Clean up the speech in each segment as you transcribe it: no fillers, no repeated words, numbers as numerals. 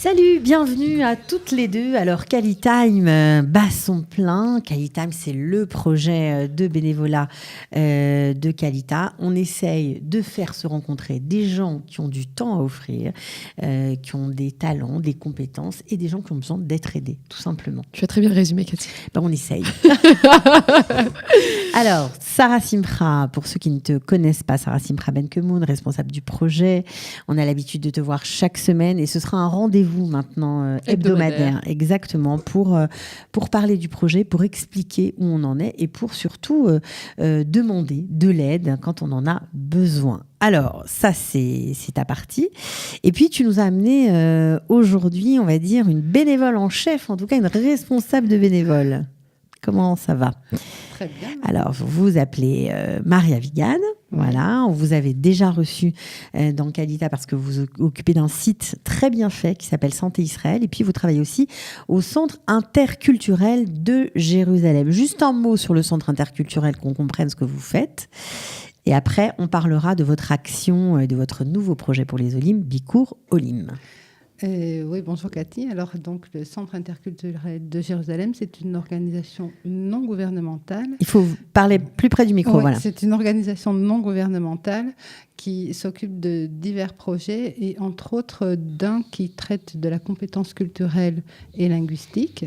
Salut, bienvenue à toutes les deux. Alors, Qualitime bat son plein. Qualitime, c'est le projet de bénévolat de Qualita. On essaye de faire se rencontrer des gens qui ont du temps à offrir, qui ont des talents, des compétences et des gens qui ont besoin d'être aidés, tout simplement. Tu as très bien résumé, Cathy. Ben, on essaye. Alors, Sarah Simpra, pour ceux qui ne te connaissent pas, Sarah Simpra Benkemoun, responsable du projet. On a l'habitude de te voir chaque semaine et ce sera un rendez-vous maintenant hebdomadaire, exactement, pour parler du projet, pour expliquer où on en est et pour surtout demander de l'aide quand on en a besoin. Alors, ça, c'est ta partie. Et puis, tu nous as amené aujourd'hui, on va dire, une bénévole en chef, en tout cas une responsable de bénévole. Comment ça va ? Très bien. Alors, vous vous appelez Maria Vigane. Voilà, on vous avait déjà reçu dans Qualita parce que vous vous occupez d'un site très bien fait qui s'appelle Santé Israël. Et puis, vous travaillez aussi au Centre interculturel de Jérusalem. Juste un mot sur le Centre interculturel, qu'on comprenne ce que vous faites. Et après, on parlera de votre action et de votre nouveau projet pour les Olim, Bikour Olim. Oui, bonjour Cathy. Alors, donc, le Centre interculturel de Jérusalem, c'est une organisation non gouvernementale. Il faut parler plus près du micro, Oui, voilà. c'est une organisation non gouvernementale qui s'occupe de divers projets et entre autres d'un qui traite de la compétence culturelle et linguistique.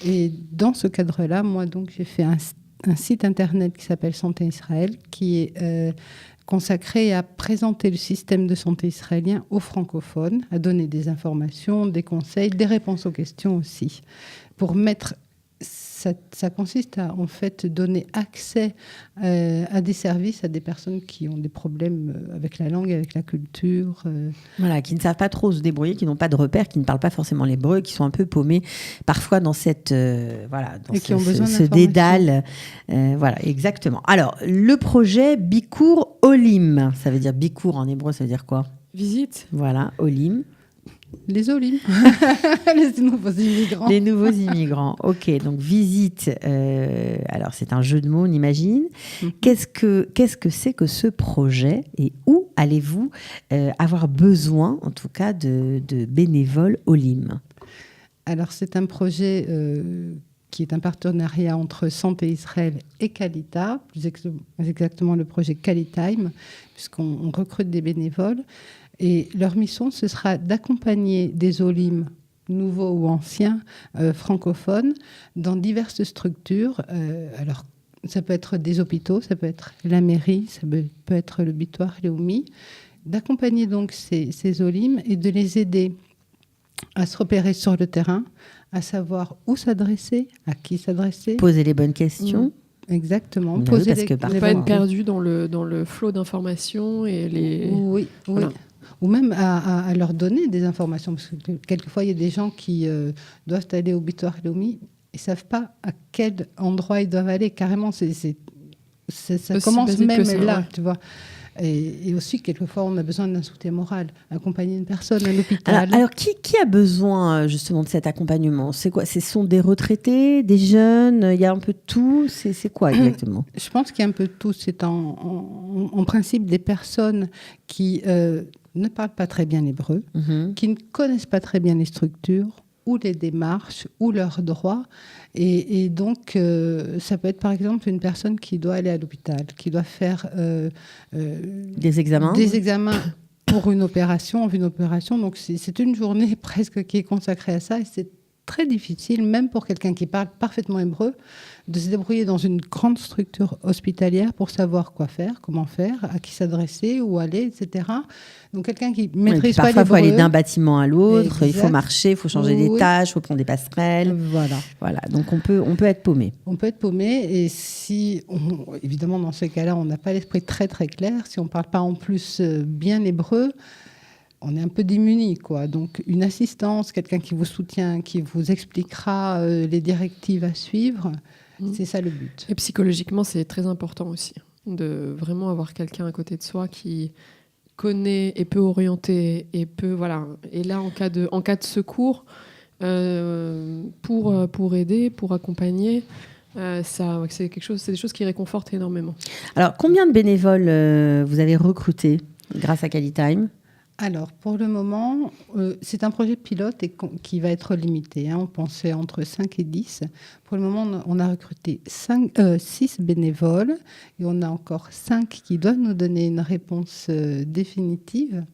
Et dans ce cadre-là, moi, donc, j'ai fait un site internet qui s'appelle Santé Israël, qui est consacré à présenter le système de santé israélien aux francophones, à donner des informations, des conseils, des réponses aux questions aussi. Pour mettre, ça consiste à en fait donner accès à des services à des personnes qui ont des problèmes avec la langue, avec la culture. Voilà, qui ne savent pas trop se débrouiller, qui n'ont pas de repères, qui ne parlent pas forcément l'hébreu, qui sont un peu paumés parfois dans cette dans et qui ont besoin ce dédale. Voilà, exactement. Alors, le projet Bikour Olim, ça veut dire Bikour en hébreu, ça veut dire quoi ? Visite. Voilà, Olim. Les Olim, les nouveaux immigrants. Les nouveaux immigrants, ok. Donc visite, alors c'est un jeu de mots, on imagine. Qu'est-ce que c'est que ce projet et où allez-vous avoir besoin, en tout cas, de bénévoles Olim ? Alors c'est un projet qui est un partenariat entre Santé Israël et Qualita, plus exactement le projet Qualitime, puisqu'on recrute des bénévoles. Et leur mission, ce sera d'accompagner des Olim, nouveaux ou anciens, francophones, dans diverses structures. Alors, ça peut être des hôpitaux, ça peut être la mairie, ça peut être le Bitoire Léoumi. D'accompagner donc ces Olim et de les aider à se repérer sur le terrain, à savoir où s'adresser, à qui s'adresser. Poser les bonnes questions. Exactement. Oui, Poser parce que Ne pas être perdu dans le flot d'informations et les... Oui. Voilà. Ou même à leur donner des informations. Parce que quelquefois, il y a des gens qui doivent aller au Bitoire Léoumi et ne savent pas à quel endroit ils doivent aller. Carrément, ça commence même là, tu vois. Et aussi, quelquefois, on a besoin d'un soutien moral. Accompagner une personne à l'hôpital. Alors qui a besoin justement de cet accompagnement ? C'est quoi ? Ce sont des retraités, des jeunes ? Il y a un peu de tout ? C'est quoi exactement ? Je pense qu'il y a un peu de tout. C'est en principe des personnes qui ne parlent pas très bien l'hébreu, qui ne connaissent pas très bien les structures ou les démarches ou leurs droits. Et donc, ça peut être par exemple une personne qui doit aller à l'hôpital, qui doit faire des examens pour une opération, en vue d'une opération. Donc, c'est une journée presque qui est consacrée à ça. Et c'est très difficile, même pour quelqu'un qui parle parfaitement hébreu, de se débrouiller dans une grande structure hospitalière pour savoir quoi faire, comment faire, à qui s'adresser, où aller, etc. Donc quelqu'un qui maîtrise pas l'hébreu. Parfois, il faut aller d'un bâtiment à l'autre, il faut marcher, il faut changer d'étage, il faut prendre des passerelles. Voilà. Donc on peut être paumé. On peut être paumé et évidemment, dans ces cas-là, on n'a pas l'esprit très très clair. Si on ne parle pas en plus bien l'hébreu, on est un peu démunis, quoi. Donc, une assistance, quelqu'un qui vous soutient, qui vous expliquera les directives à suivre, c'est ça le but. Et psychologiquement, c'est très important aussi, de vraiment avoir quelqu'un à côté de soi qui connaît et peut orienter et est là en cas de secours pour aider, pour accompagner. C'est des choses qui réconfortent énormément. Alors, combien de bénévoles vous avez recrutés grâce à Qualitime ? Alors, pour le moment, c'est un projet pilote et qui va être limité. On pensait entre 5 et 10. Pour le moment, on a recruté 6 bénévoles et on a encore 5 qui doivent nous donner une réponse définitive.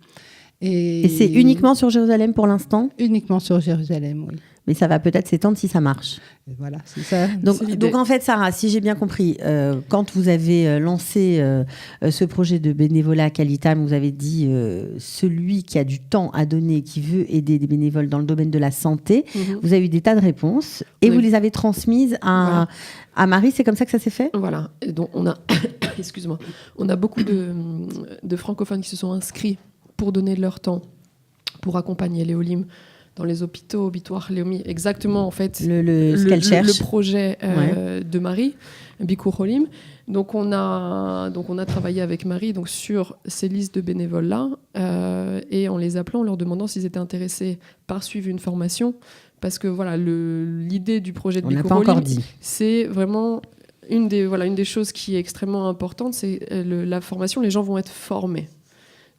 Et c'est uniquement sur Jérusalem pour l'instant ? Uniquement sur Jérusalem, oui. Mais ça va peut-être s'étendre si ça marche. Voilà, c'est ça. Donc en fait, Sarah, si j'ai bien compris, quand vous avez lancé ce projet de bénévolat à Qualitime, vous avez dit celui qui a du temps à donner, qui veut aider des bénévoles dans le domaine de la santé, vous avez eu des tas de réponses et vous les avez transmises à Marie. C'est comme ça que ça s'est fait ? Voilà. Et donc on a, excuse-moi, on a beaucoup de francophones qui se sont inscrits pour donner de leur temps, pour accompagner les Olim dans les hôpitaux, obitoires, Léomi, exactement en fait le projet de Marie, Bikour Olim. Donc on a travaillé avec Marie donc sur ces listes de bénévoles là et en les appelant, en leur demandant s'ils étaient intéressés par suivre une formation, parce que voilà l'idée du projet de Bikour Olim, c'est vraiment une des choses qui est extrêmement importante, c'est la formation. Les gens vont être formés.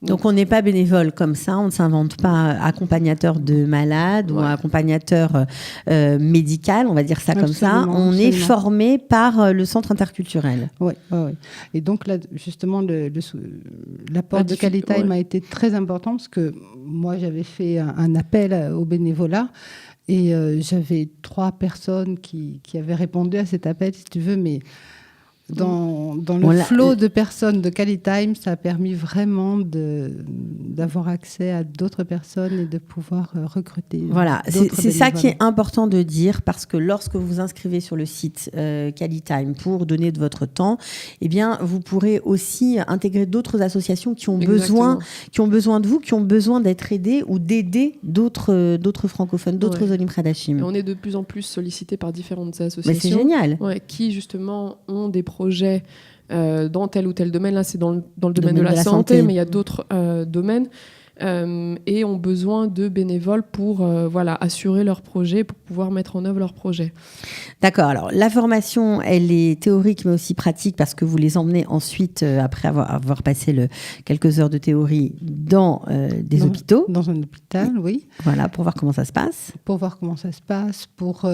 Donc on n'est pas bénévole comme ça, on ne s'invente pas accompagnateur de malade ou accompagnateur médical, on va dire ça comme ça. On est formé par le centre interculturel. Oui. Et donc là, justement, l'apport de Qualitime a été très important parce que moi, j'avais fait un appel au bénévolat. Et j'avais 3 personnes qui avaient répondu à cet appel, si tu veux, mais dans le flot de personnes de Qualitime, ça a permis vraiment d'avoir accès à d'autres personnes et de pouvoir recruter. Voilà, c'est ça qui est important de dire, parce que lorsque vous vous inscrivez sur le site Qualitime pour donner de votre temps, eh bien, vous pourrez aussi intégrer d'autres associations qui ont besoin de vous, qui ont besoin d'être aidées ou d'aider d'autres francophones, d'autres Olim Hadashim. Et on est de plus en plus sollicité par différentes associations. Mais c'est génial. Qui justement ont des projets dans tel ou tel domaine. Là, c'est dans le domaine de la santé, mais il y a d'autres domaines. Et ont besoin de bénévoles pour assurer leur projet, pour pouvoir mettre en œuvre leur projet. D'accord. Alors, la formation, elle est théorique, mais aussi pratique, parce que vous les emmenez ensuite, après avoir passé quelques heures de théorie, dans des hôpitaux. Dans un hôpital, oui. Voilà, pour voir comment ça se passe. Pour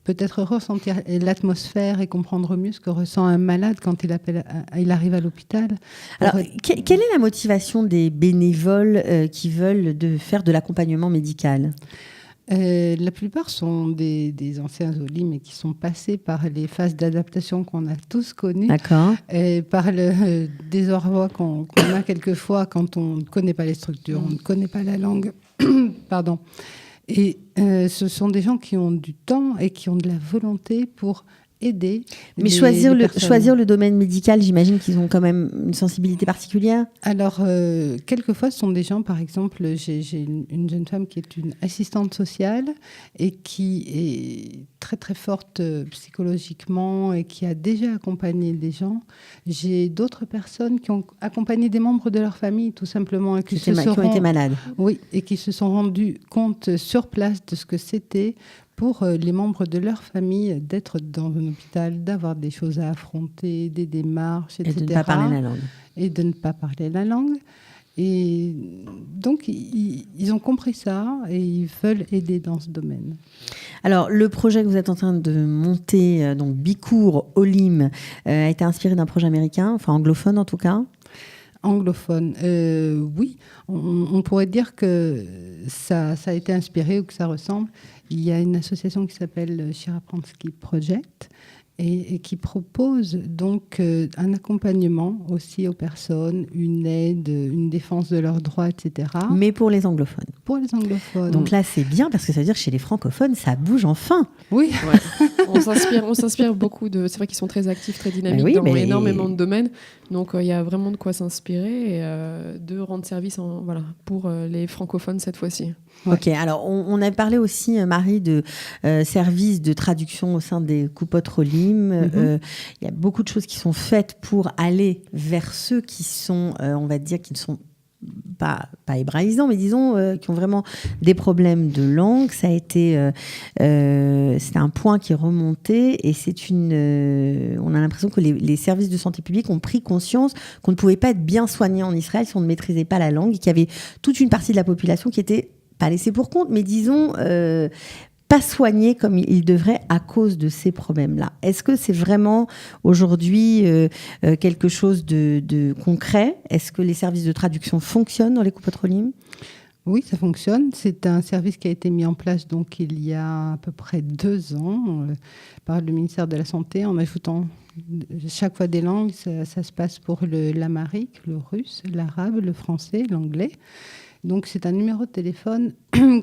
peut-être ressentir l'atmosphère et comprendre mieux ce que ressent un malade quand il arrive à l'hôpital. Alors, quelle est la motivation des bénévoles qui veulent faire de l'accompagnement médical ? La plupart sont des anciens Olim et qui sont passés par les phases d'adaptation qu'on a tous connues. D'accord. Et par le désarroi qu'on a quelquefois quand on ne connaît pas les structures, on ne connaît pas la langue. Pardon. Et ce sont des gens qui ont du temps et qui ont de la volonté pour aider. Mais choisir le domaine médical, j'imagine qu'ils ont quand même une sensibilité particulière. Alors, quelquefois, ce sont des gens, par exemple, j'ai une jeune femme qui est une assistante sociale et qui est très très forte psychologiquement et qui a déjà accompagné des gens. J'ai d'autres personnes qui ont accompagné des membres de leur famille, tout simplement, et qui ont été malades. Oui, et qui se sont rendus compte sur place de ce que c'était pour les membres de leur famille d'être dans un hôpital, d'avoir des choses à affronter, des démarches, etc. Et de ne pas parler la langue. Et de ne pas parler la langue. Et donc, ils ont compris ça et ils veulent aider dans ce domaine. Alors, le projet que vous êtes en train de monter, donc Bikour Olim, a été inspiré d'un projet américain, enfin anglophone en tout cas. Anglophone, oui. On pourrait dire que ça a été inspiré ou que ça ressemble. Il y a une association qui s'appelle Shirapransky Project et qui propose donc un accompagnement aussi aux personnes, une aide, une défense de leurs droits, etc. Mais pour les anglophones. Pour les anglophones. Donc là, c'est bien parce que ça veut dire que chez les francophones, ça bouge enfin. Oui. Ouais. On s'inspire beaucoup de... C'est vrai qu'ils sont très actifs, très dynamiques dans énormément de domaines. Donc il y a vraiment de quoi s'inspirer et de rendre service pour les francophones cette fois-ci. Ouais. Ok, alors on a parlé aussi, Marie, de services de traduction au sein des Koupot Olim. Il y a beaucoup de choses qui sont faites pour aller vers ceux qui sont, on va dire, qui ne sont pas hébraïsants, mais disons qui ont vraiment des problèmes de langue. Ça a été, c'était un point qui remontait et on a l'impression que les services de santé publique ont pris conscience qu'on ne pouvait pas être bien soigné en Israël si on ne maîtrisait pas la langue et qu'il y avait toute une partie de la population qui était pas laissée pour compte, mais disons pas soignés comme ils devraient à cause de ces problèmes-là. Est-ce que c'est vraiment aujourd'hui quelque chose de concret ? Est-ce que les services de traduction fonctionnent dans les Coupotrolim ? Oui, ça fonctionne. C'est un service qui a été mis en place donc il y a à peu près 2 ans par le ministère de la Santé en ajoutant chaque fois des langues. Ça se passe pour l'amharique, le russe, l'arabe, le français, l'anglais. Donc, c'est un numéro de téléphone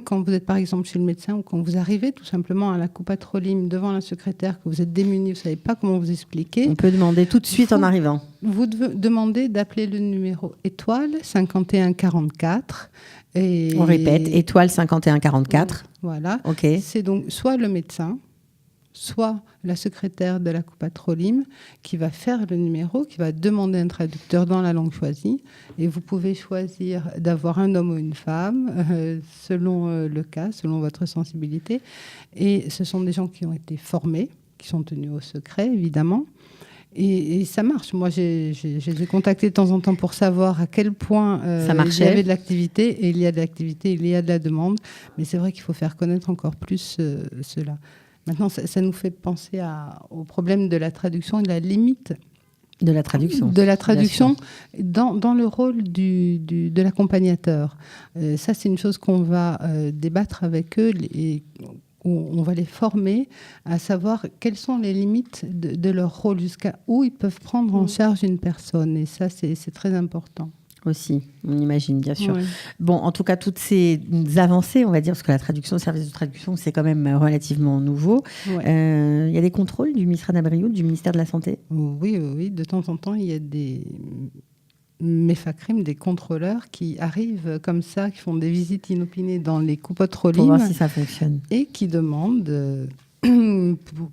quand vous êtes, par exemple, chez le médecin ou quand vous arrivez tout simplement à la Coupotrolim devant la secrétaire, que vous êtes démuni, vous ne savez pas comment vous expliquer. On peut demander tout de suite en arrivant. Vous devez demander d'appeler le numéro étoile 5144. Et on répète, étoile 5144. Voilà. Ok. C'est donc soit le médecin, soit la secrétaire de la Coupotrolim qui va faire le numéro, qui va demander un traducteur dans la langue choisie. Et vous pouvez choisir d'avoir un homme ou une femme, selon le cas, selon votre sensibilité. Et ce sont des gens qui ont été formés, qui sont tenus au secret, évidemment. Et ça marche. Moi, je les ai contactés de temps en temps pour savoir à quel point il y avait de l'activité. Et il y a de l'activité, il y a de la demande. Mais c'est vrai qu'il faut faire connaître encore plus cela. Maintenant, ça nous fait penser au problème de la traduction et de la limite de la traduction. De la traduction dans le rôle de l'accompagnateur. Ça, c'est une chose qu'on va débattre avec eux et on va les former à savoir quelles sont les limites de leur rôle, jusqu'à où ils peuvent prendre en charge une personne. Et ça, c'est très important. Aussi, on imagine, bien sûr. Ouais. Bon, en tout cas, toutes ces avancées, on va dire, parce que la traduction, le service de traduction, c'est quand même relativement nouveau. Ouais. Y a des contrôles du ministère d'Abrioud, du ministère de la Santé ? Oui. De temps en temps, il y a des méfacrim, des contrôleurs qui arrivent comme ça, qui font des visites inopinées dans les Coupotrolim. Pour voir si ça fonctionne. Et qui demandent...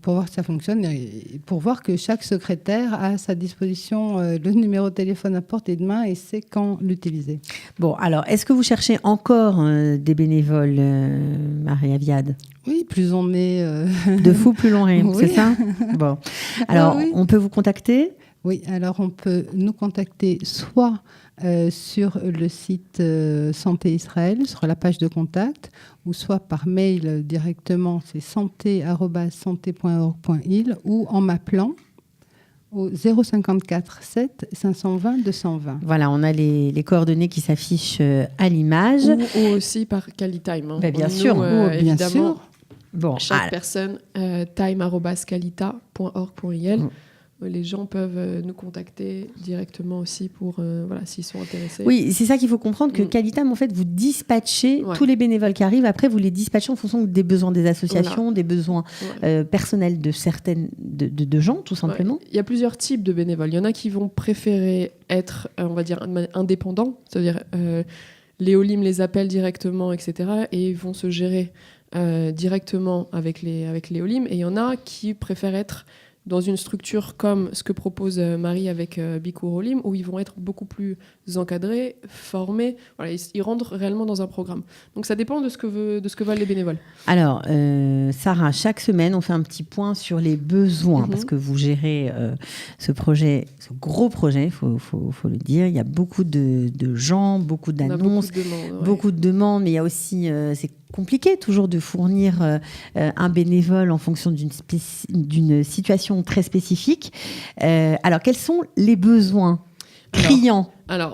pour voir si ça fonctionne et pour voir que chaque secrétaire a à sa disposition le numéro de téléphone à portée de main et sait quand l'utiliser. Bon, alors, est-ce que vous cherchez encore des bénévoles, Marie-Aviade ? Oui, plus on est... De fou, plus l'on rime, oui. C'est ça ? Bon. Alors, oui. On peut vous contacter ? Oui, alors on peut nous contacter soit sur le site Santé Israël, sur la page de contact, ou soit par mail directement, c'est santé@santé.org.il, ou en m'appelant au 054 7 520 220. Voilà, on a les coordonnées qui s'affichent à l'image. Ou aussi par Qualitime. Hein. Bien sûr. Bien évidemment, sûr. Bon, chaque personne, time@qualita.org.il. Les gens peuvent nous contacter directement aussi pour s'ils sont intéressés. Oui, c'est ça qu'il faut comprendre, que Qualitam, en fait, vous dispatchez tous les bénévoles qui arrivent. Après, vous les dispatchez en fonction des besoins des associations, des besoins personnels de certaines de gens, tout simplement. Il y a plusieurs types de bénévoles. Il y en a qui vont préférer être, on va dire, indépendants, c'est-à-dire les Olim les appellent directement, etc. et ils vont se gérer directement avec les Olim. Et il y en a qui préfèrent être dans une structure comme ce que propose Marie avec Bikur Olim, où ils vont être beaucoup plus encadrés, formés. Voilà, ils rentrent réellement dans un programme. Donc ça dépend de ce que veulent les bénévoles. Alors, Sarah, chaque semaine, on fait un petit point sur les besoins, parce que vous gérez ce gros projet, il faut le dire. Il y a beaucoup de gens, beaucoup d'annonces, beaucoup de demandes, mais il y a aussi... c'est compliqué toujours de fournir un bénévole en fonction d'une situation très spécifique. Alors, quels sont les besoins criants,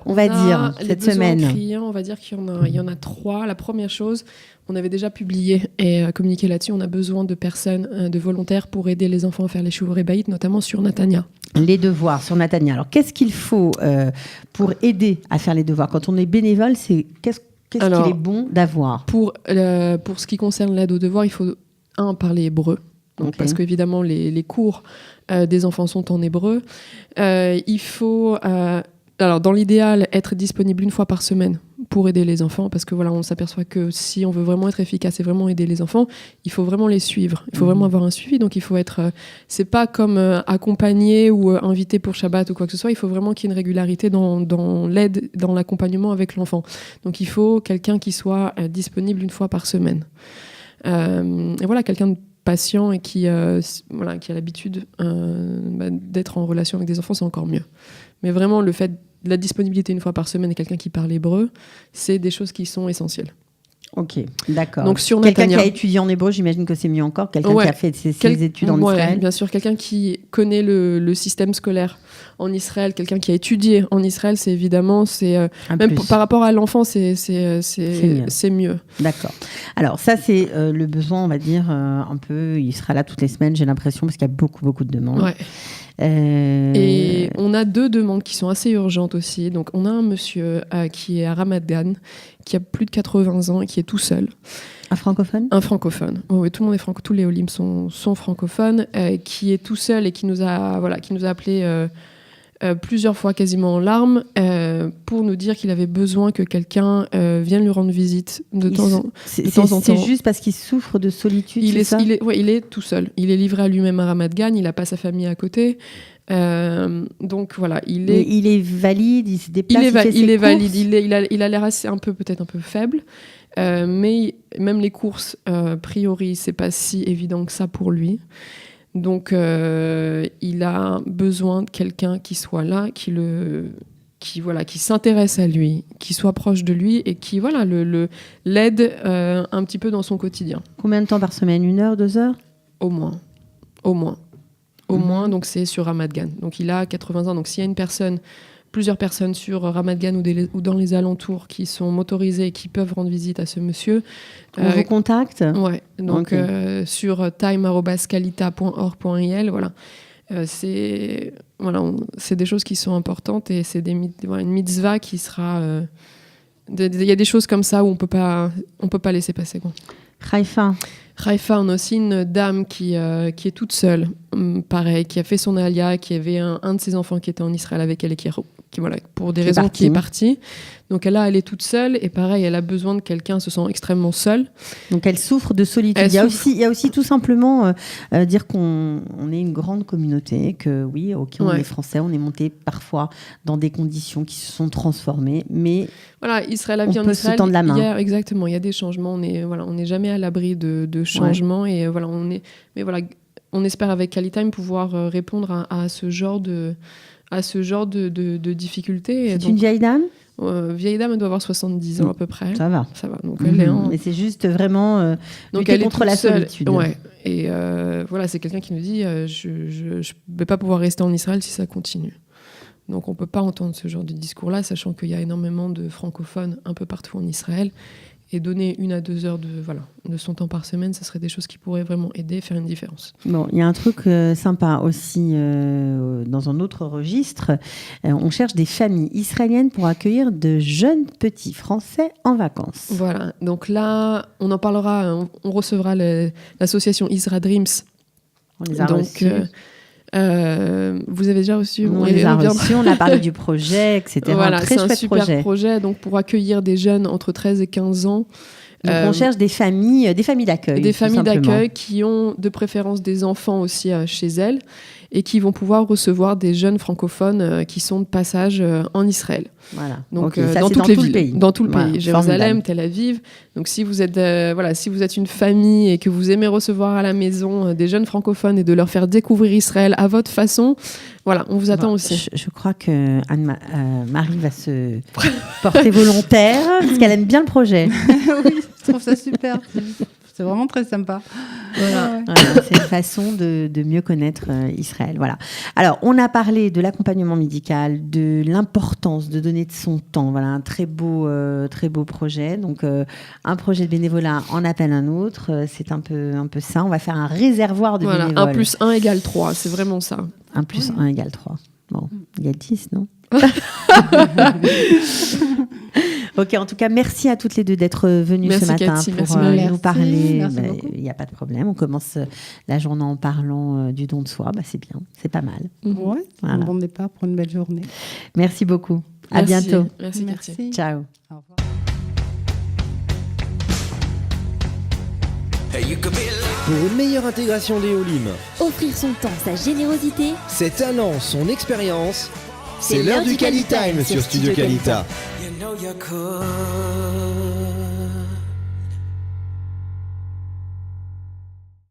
on va dire, cette semaine ? Criants, on va dire qu'il y en a 3. La première chose, on avait déjà publié et communiqué là-dessus, on a besoin de personnes, de volontaires pour aider les enfants à faire les chouvourés baït, notamment sur Natania. Les devoirs sur Natania. Alors, qu'est-ce qu'il faut pour aider à faire les devoirs ? Quand on est bénévole, qu'est-ce qu'il est bon d'avoir ? Pour ce qui concerne l'aide aux devoirs, il faut, parler hébreu. Donc, parce qu'évidemment, les cours des enfants sont en hébreu. Il faut, dans l'idéal, être disponible une fois par semaine pour aider les enfants, parce que voilà, on s'aperçoit que si on veut vraiment être efficace et vraiment aider les enfants, il faut vraiment les suivre. Il faut vraiment avoir un suivi, donc il faut être... c'est pas comme accompagné ou invité pour Shabbat ou quoi que ce soit, il faut vraiment qu'il y ait une régularité dans l'aide, dans l'accompagnement avec l'enfant. Donc il faut quelqu'un qui soit disponible une fois par semaine. Et voilà, quelqu'un de patient et qui a l'habitude d'être en relation avec des enfants, c'est encore mieux. Mais vraiment, le fait de la disponibilité une fois par semaine et quelqu'un qui parle hébreu, c'est des choses qui sont essentielles. Ok, d'accord. Donc sur quelqu'un Netanya, qui a étudié en hébreu, j'imagine que c'est mieux encore. Quelqu'un qui a fait ses études en Israël. Bien sûr, quelqu'un qui connaît le système scolaire en Israël, quelqu'un qui a étudié en Israël, c'est évidemment, même par rapport à l'enfant, c'est mieux. D'accord. Alors ça, c'est le besoin, on va dire, un peu, il sera là toutes les semaines, j'ai l'impression, parce qu'il y a beaucoup, beaucoup de demandes. Ouais. Et on a 2 demandes qui sont assez urgentes aussi. Donc, on a un monsieur qui est à Ramat Gan, qui a plus de 80 ans et qui est tout seul. Un francophone ? Un francophone. Oui, tout le monde est francophone. Tous les Olim sont francophones, qui est tout seul et qui nous a appelé plusieurs fois quasiment en larmes pour nous dire qu'il avait besoin que quelqu'un vienne lui rendre visite de temps en temps. C'est juste parce qu'il souffre de solitude, il est tout seul. Il est livré à lui-même à Ramat Gan, il n'a pas sa famille à côté. Donc voilà, il est valide, il se déplace, il est valide, il a l'air peut-être un peu faible, mais même les courses, a priori, c'est pas si évident que ça pour lui. Donc il a besoin de quelqu'un qui soit là, qui s'intéresse à lui, qui soit proche de lui et qui l'aide un petit peu dans son quotidien. Combien de temps par semaine ? 1 heure, 2 heures ? Au moins, donc c'est sur Ramat Gan. Donc il a 80 ans, donc s'il y a plusieurs personnes sur Ramat Gan ou dans les alentours qui sont motorisées et qui peuvent rendre visite à ce monsieur. On vous contacte ? Ouais, donc sur time@kalita.org.il, voilà. C'est des choses qui sont importantes et c'est une mitzvah qui sera... Il y a des choses comme ça où on peut pas laisser passer, quoi. Haïfa, on a aussi une dame qui est toute seule, pareil, qui a fait son alia, qui avait un de ses enfants qui était en Israël avec elle et qui pour des raisons qui est parti. Donc elle est toute seule et pareil, elle a besoin de quelqu'un, elle se sent extrêmement seule. Donc elle souffre de solitude. Il y a aussi tout simplement dire qu'on est une grande communauté, que oui, on est français, on est monté parfois dans des conditions qui se sont transformées, mais voilà, Israël a vie en Israël. Se tendre la main. Exactement, il y a des changements, on n'est jamais à l'abri de changements et on espère avec Kalitime pouvoir répondre à ce genre de difficultés. C'est une vieille dame ? Vieille dame, elle doit avoir 70 ans à peu près. Ça va. Donc mais c'est juste vraiment lutter contre la solitude. Ouais. Et c'est quelqu'un qui nous dit je ne vais pas pouvoir rester en Israël si ça continue. Donc on ne peut pas entendre ce genre de discours-là, sachant qu'il y a énormément de francophones un peu partout en Israël. Et donner 1 à 2 heures de son temps par semaine, ça serait des choses qui pourraient vraiment aider, faire une différence. Bon, il y a un truc sympa aussi dans un autre registre. On cherche des familles israéliennes pour accueillir de jeunes petits Français en vacances. Voilà, donc là, on en parlera, on recevra l'association Isra Dreams. On les a reçus. Vous avez déjà reçu ? On les a reçus, on a parlé du projet, etc. Voilà, c'est un super projet donc pour accueillir des jeunes entre 13 et 15 ans. Donc on cherche des familles d'accueil. Des familles d'accueil qui ont de préférence des enfants aussi chez elles et qui vont pouvoir recevoir des jeunes francophones qui sont de passage en Israël. Voilà. Donc ça, dans toutes les villes, pays. Dans tout le voilà, pays, Jérusalem, formidable. Tel Aviv. Donc si vous êtes une famille et que vous aimez recevoir à la maison des jeunes francophones et de leur faire découvrir Israël à votre façon, voilà, on vous attend aussi. Je crois que Marie va se porter volontaire parce qu'elle aime bien le projet. Oui, je trouve ça super. C'est vraiment très sympa. Voilà, c'est une façon de mieux connaître Israël. Voilà. Alors, on a parlé de l'accompagnement médical, de l'importance de donner de son temps. Voilà, un très beau projet. Donc, un projet de bénévolat en appelle un autre. C'est un peu ça. On va faire un réservoir de bénévoles. 1 + 1 = 3. C'est vraiment ça. 1 + 1 = 3. Bon, il y a 10, non? Ok, en tout cas, merci à toutes les deux d'être venues ce matin pour nous parler. Il n'y a pas de problème. On commence la journée en parlant du don de soi. C'est bien, c'est pas mal. Ouais, voilà. Un bon départ pour une belle journée. Merci beaucoup. À bientôt. Merci. Merci. Ciao. Au revoir. Pour une meilleure intégration d'Éolim, Offrir son temps, sa générosité. ses talents, son expérience, c'est l'heure du Qualitime sur Studio Qualita. You know you could.